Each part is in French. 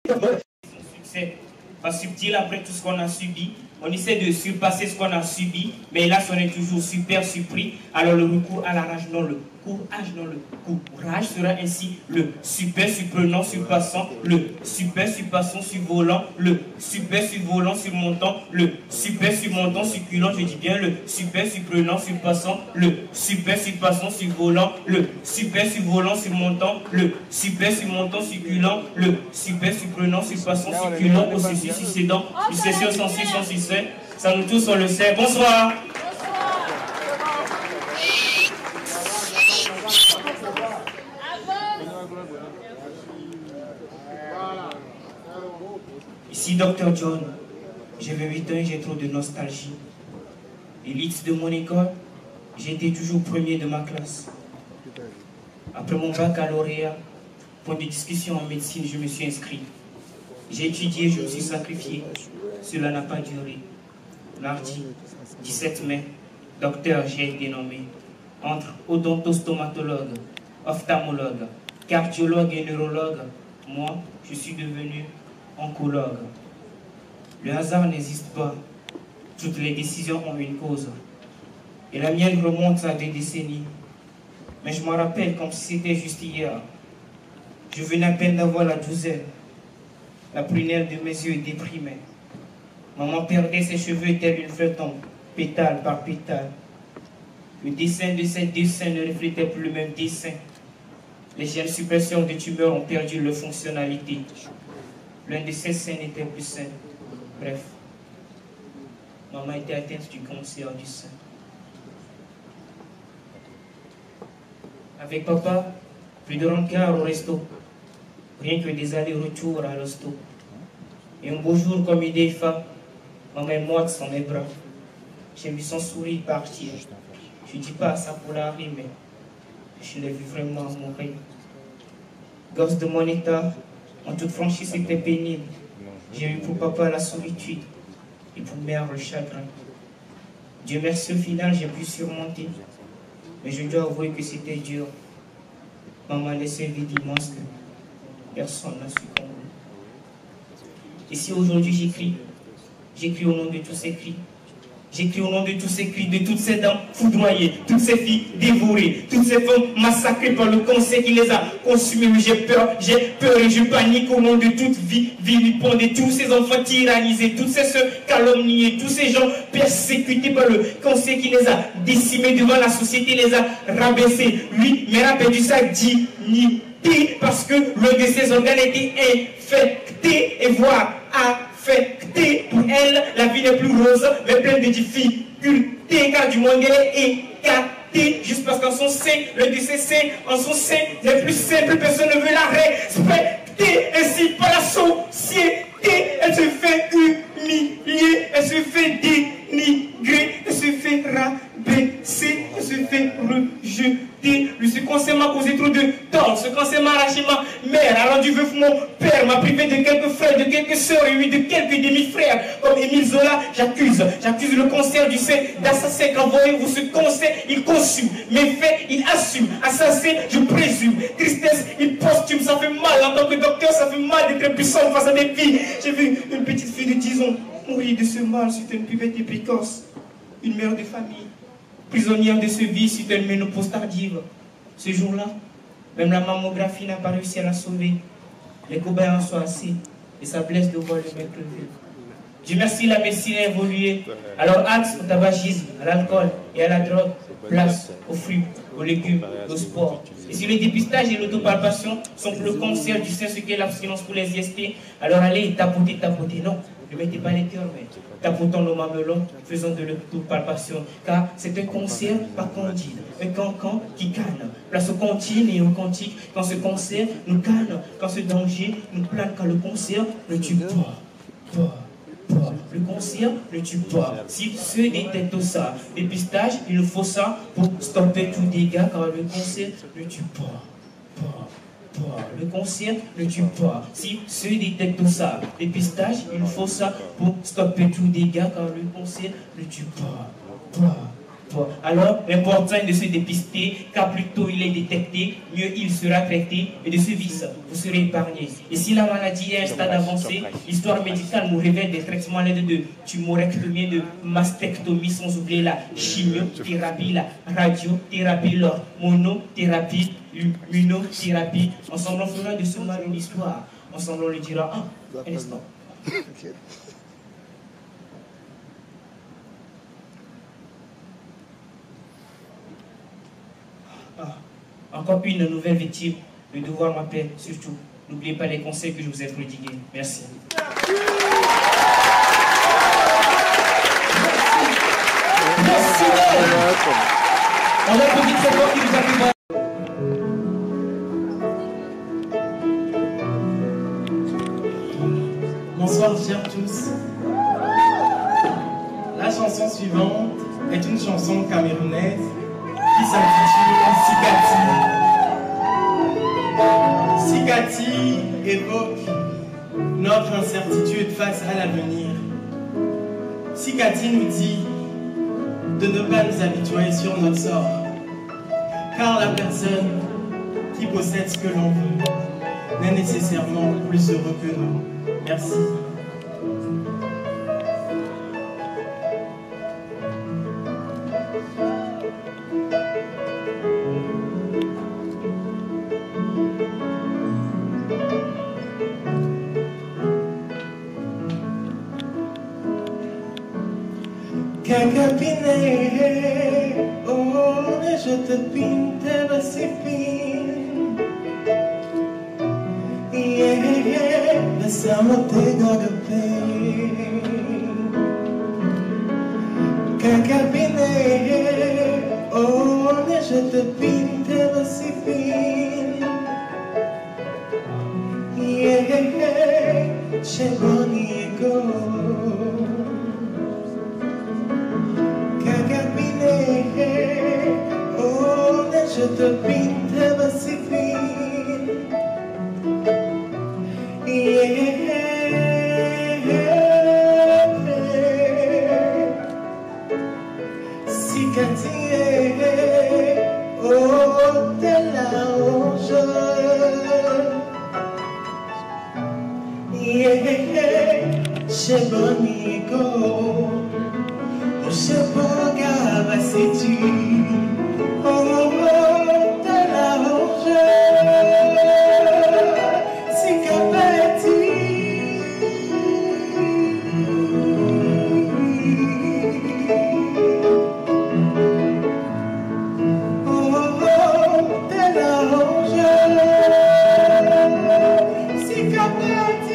Son succès pas subtil après tout ce qu'on a subi. On essaie de surpasser ce qu'on a subi, mais là, on est toujours super surpris. Alors le recours à la rage, non, le courage, non, le courage sera ainsi le super surprenant, surpassant, le super surpassant, survolant, le super survolant, surmontant, le super surmontant, surculant, je dis bien le super surprenant, surpassant, le super surpassant, survolant, le super survolant, surmontant, le super surmontant, surculant, le super surprenant, surpassant, surculant, processus succédant, succession sans succès. Ça nous tous on le sait. Bonsoir. Ici Dr John. J'ai 28 ans et j'ai trop de nostalgie. Élite de mon école, j'ai été toujours premier de ma classe. Après mon baccalauréat, point de discussion en médecine, je me suis inscrit. J'ai étudié, je me suis sacrifié. Cela n'a pas duré. Mardi 17 mai, docteur, j'ai été nommé. Entre odontostomatologue, ophtalmologue, cardiologue et neurologue, moi, je suis devenu oncologue. Le hasard n'existe pas. Toutes les décisions ont une cause. Et la mienne remonte à des décennies. Mais je m'en rappelle comme si c'était juste hier. Je venais à peine d'avoir la douzaine. La prunelle de mes yeux déprimait. Maman perdait ses cheveux tels une feuilleton, pétale par pétale. Le dessin de ces dessins ne reflétait plus le même dessin. Les gènes suppresseurs de tumeurs ont perdu leur fonctionnalité. L'un de ces seins n'était plus sain. Bref, maman était atteinte du cancer du sein. Avec papa, plus de rencard au resto. Rien que des allers-retours à l'hosto. Et un beau jour, comme une des femmes, maman est morte sans mes bras. J'ai vu son sourire partir. Je ne dis pas ça pour la rime, mais je l'ai vu vraiment mourir. Gosse de mon état, en toute franchise, c'était pénible. J'ai eu pour papa la solitude et pour mère le chagrin. Dieu merci, au final, j'ai pu surmonter. Mais je dois avouer que c'était dur. Maman laissait vide immense que personne n'a succombé. Et si aujourd'hui j'écris au nom de tous ces cris. J'écris au nom de tous ces cris, de toutes ces dames foudroyées, toutes ces filles dévorées, toutes ces femmes massacrées par le cancer qui les a consumées. Oui, j'ai peur et je panique au nom de toute vie vilipendée, tous ces enfants tyrannisés, toutes ces sœurs calomniées, tous ces gens persécutés par le cancer qui les a décimés devant la société, les a rabaissés. Lui, mais a perdu sa dignité parce que l'un de ses organes était infecté et voire affecté. Pour elle, la vie n'est plus rose, mais pleine de difficultés, car du monde elle est écartée, juste parce qu'en son sein, le décès en son sein, n'est plus simple, personne ne veut la respecter, ainsi par la société. Elle se fait humilier, elle se fait dénigrer, elle se fait rabaisser, elle se fait rejeter. Ce cancer m'a causé trop de tort, ce cancer m'a arraché ma mère, alors du veuf mon père m'a privé de quelques frères, de quelques sœurs et oui de quelques demi-frères. Comme Émile Zola, j'accuse le cancer du sein d'assassin. Quand voyez-vous ce cancer, il consume, mes faits, il assume, assassin, je présume, tristesse, il posthume, ça fait mal en tant que docteur, ça fait mal d'être puissant face à des filles. J'ai vu une petite fille de 10 ans mourir de ce mal suite à une puberté précoce, une mère de famille, prisonnière de ce vice suite à une ménopause tardive. Ce jour-là, même la mammographie n'a pas réussi à la sauver. Les cobayes en sont assez et ça blesse de voir le mec lever. Dieu merci, la médecine a évolué. Alors axe au tabagisme, à l'alcool et à la drogue, place aux fruits, aux légumes, au sport. Et si le dépistage et l'autopalpation sont pour le cancer du sein ce qu'est l'abstinence pour les IST, alors allez tapoter, non. Ne mettez pas les cœurs, mais tapotons nos mamelons, faisons de l'autopalpation. Car c'est un cancer pas candide, un cancan qui canne. Place aux cantines et aux cantiques, quand ce cancer nous canne, quand ce danger nous plane, quand le cancer ne tue pas. Le cancer ne tue pas. Si ceux détectent ça, dépistage, il nous faut ça pour stopper tout dégât, car le cancer ne tue pas. Le cancer ne tue pas. Si ceux détectent ça, dépistage, il nous faut ça pour stopper tout dégât, car le cancer ne tue pas. Alors, l'important est de se dépister, car plus tôt il est détecté, mieux il sera traité, et de ce vice, vous serez épargné. Et si la maladie est à un stade avancé, l'histoire médicale nous révèle des traitements à l'aide de tumorectomie, de mastectomie, sans oublier la chimiothérapie, la radiothérapie, l'hormonothérapie, l'immunothérapie. Ensemble, on fera de ce mal une histoire. Ensemble, on le dira. Ah, un instant. Ah, encore une nouvelle victime. Le devoir m'appelle, surtout. N'oubliez pas les conseils que je vous ai prodigués. Merci. Merci. On applaudit très fort qui nous a fait. Bonsoir chers tous. La chanson suivante est une chanson camerounaise qui s'intitule Sikati. Sikati évoque notre incertitude face à l'avenir. Sikati nous dit de ne pas nous habituer sur notre sort, car la personne qui possède ce que l'on veut n'est nécessairement plus heureux que nous. Merci. Kakapine, oh, je te pinte la yeah, besame te gogope. Kakapine, oh, je te pinte la yeah, che bonigo. Oh, je te pinte la Sikati, oh, te la onge. Che bonigo. Je regarde à ses yeux, oh, de la ronge, si capati. Oh, de la ronge, si capati.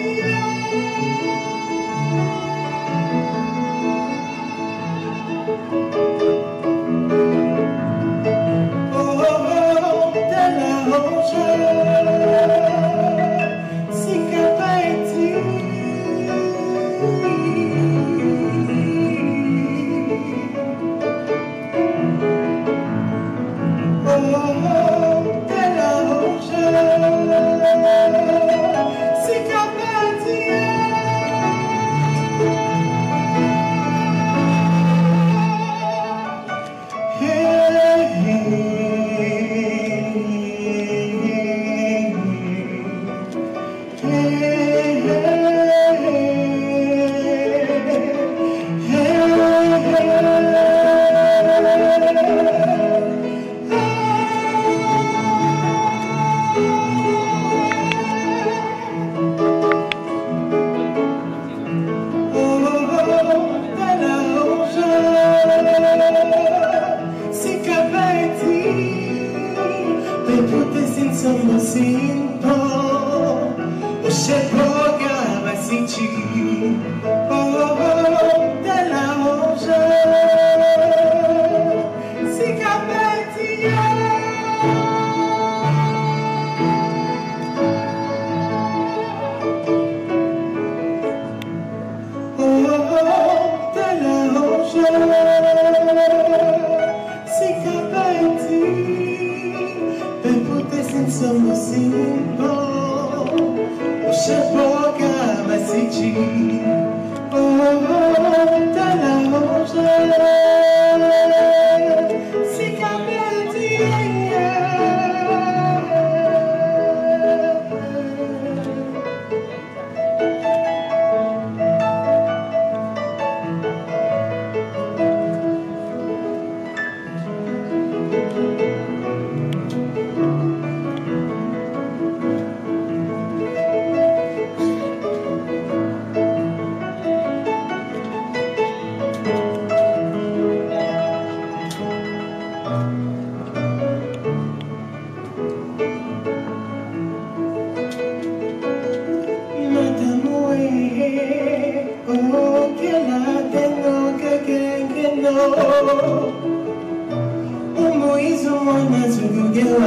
Oh,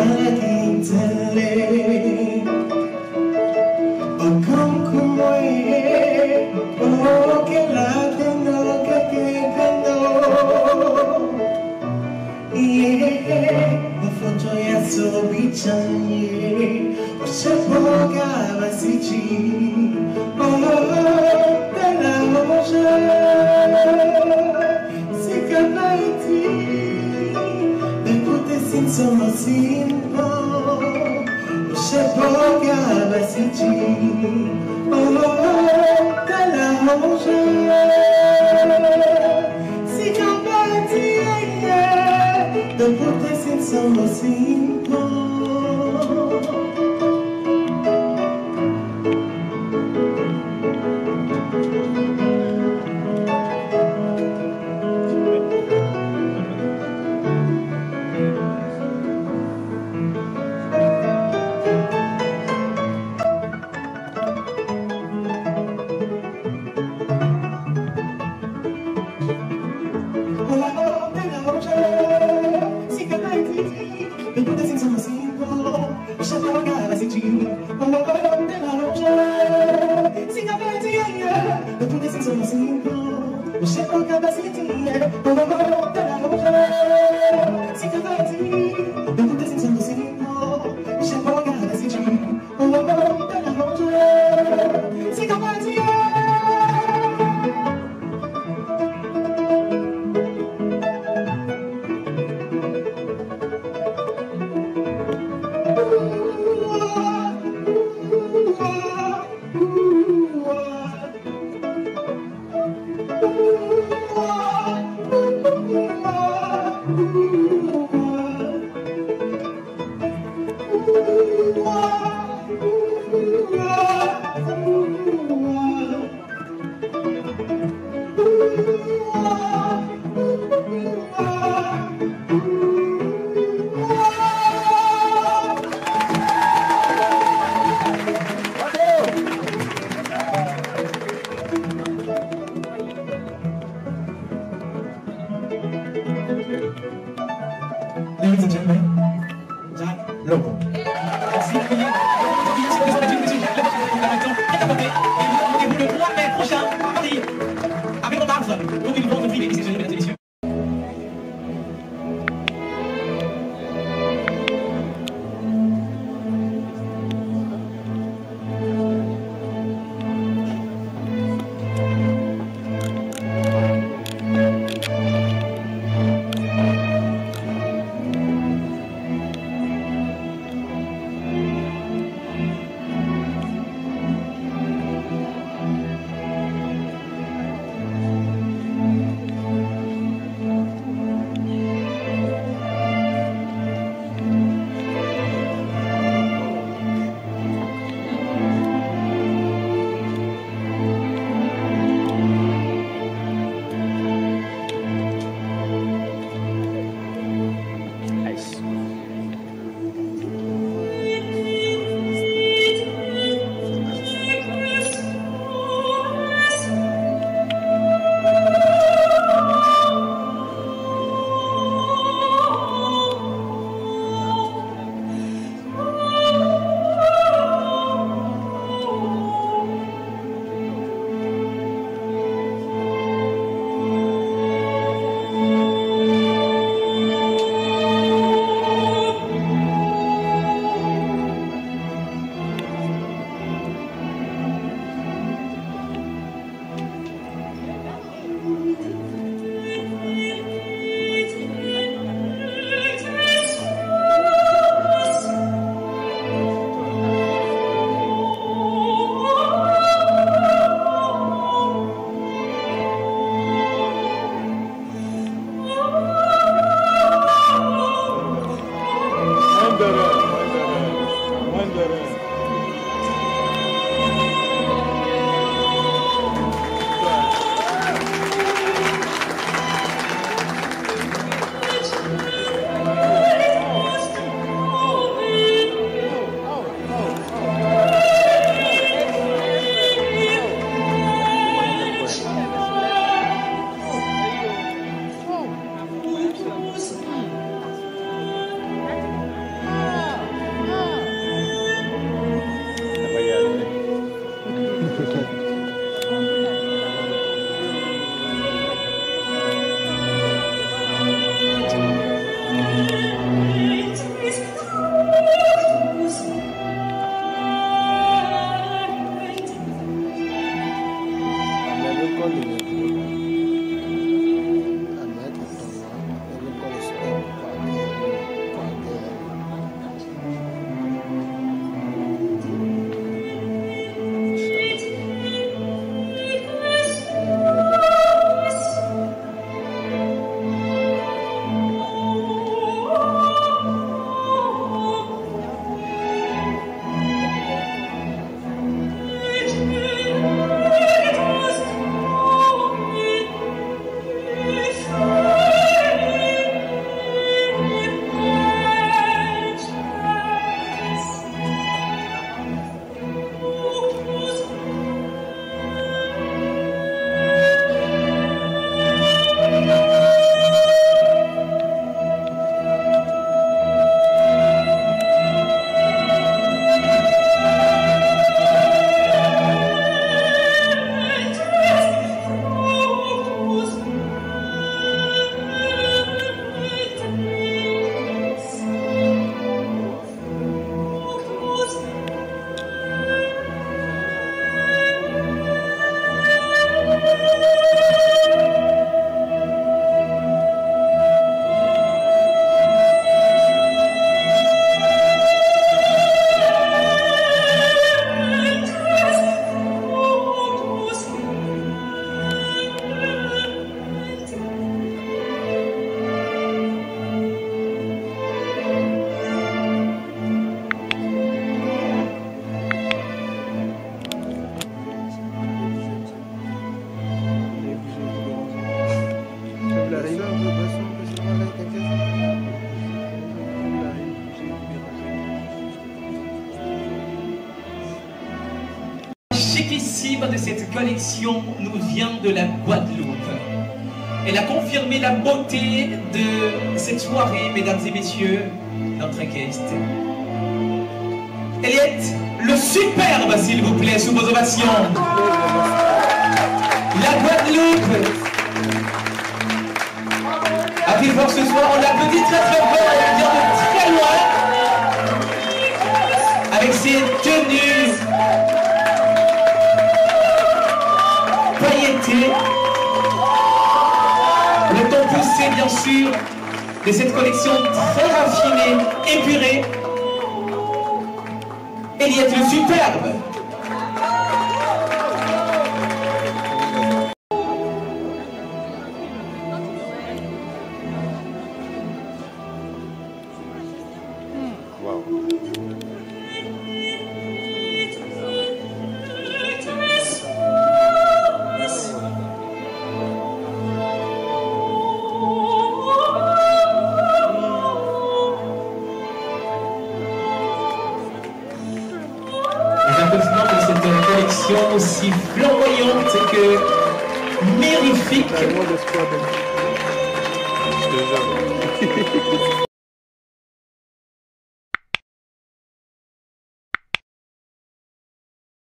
la quintele o con come o che la tengo che cano o foto ya so bichanye o se poga basici o te la moja si canaiti Sono simpo, se poca basici, te la moja, si campati dopo te sono simpo. Chiquissime de cette collection nous vient de la Guadeloupe. Elle a confirmé la beauté de cette soirée, mesdames et messieurs, notre guest. Elle est le superbe, s'il vous plaît, sous vos ovations. La Guadeloupe a fait fort ce soir, on l'applaudit très très fort, elle vient de très loin, avec ses tenues pailletées, le ton poussé bien sûr, de cette collection très raffinée, épurée. Eliette le superbe. Wow. De cette collection aussi flamboyante que mirifique.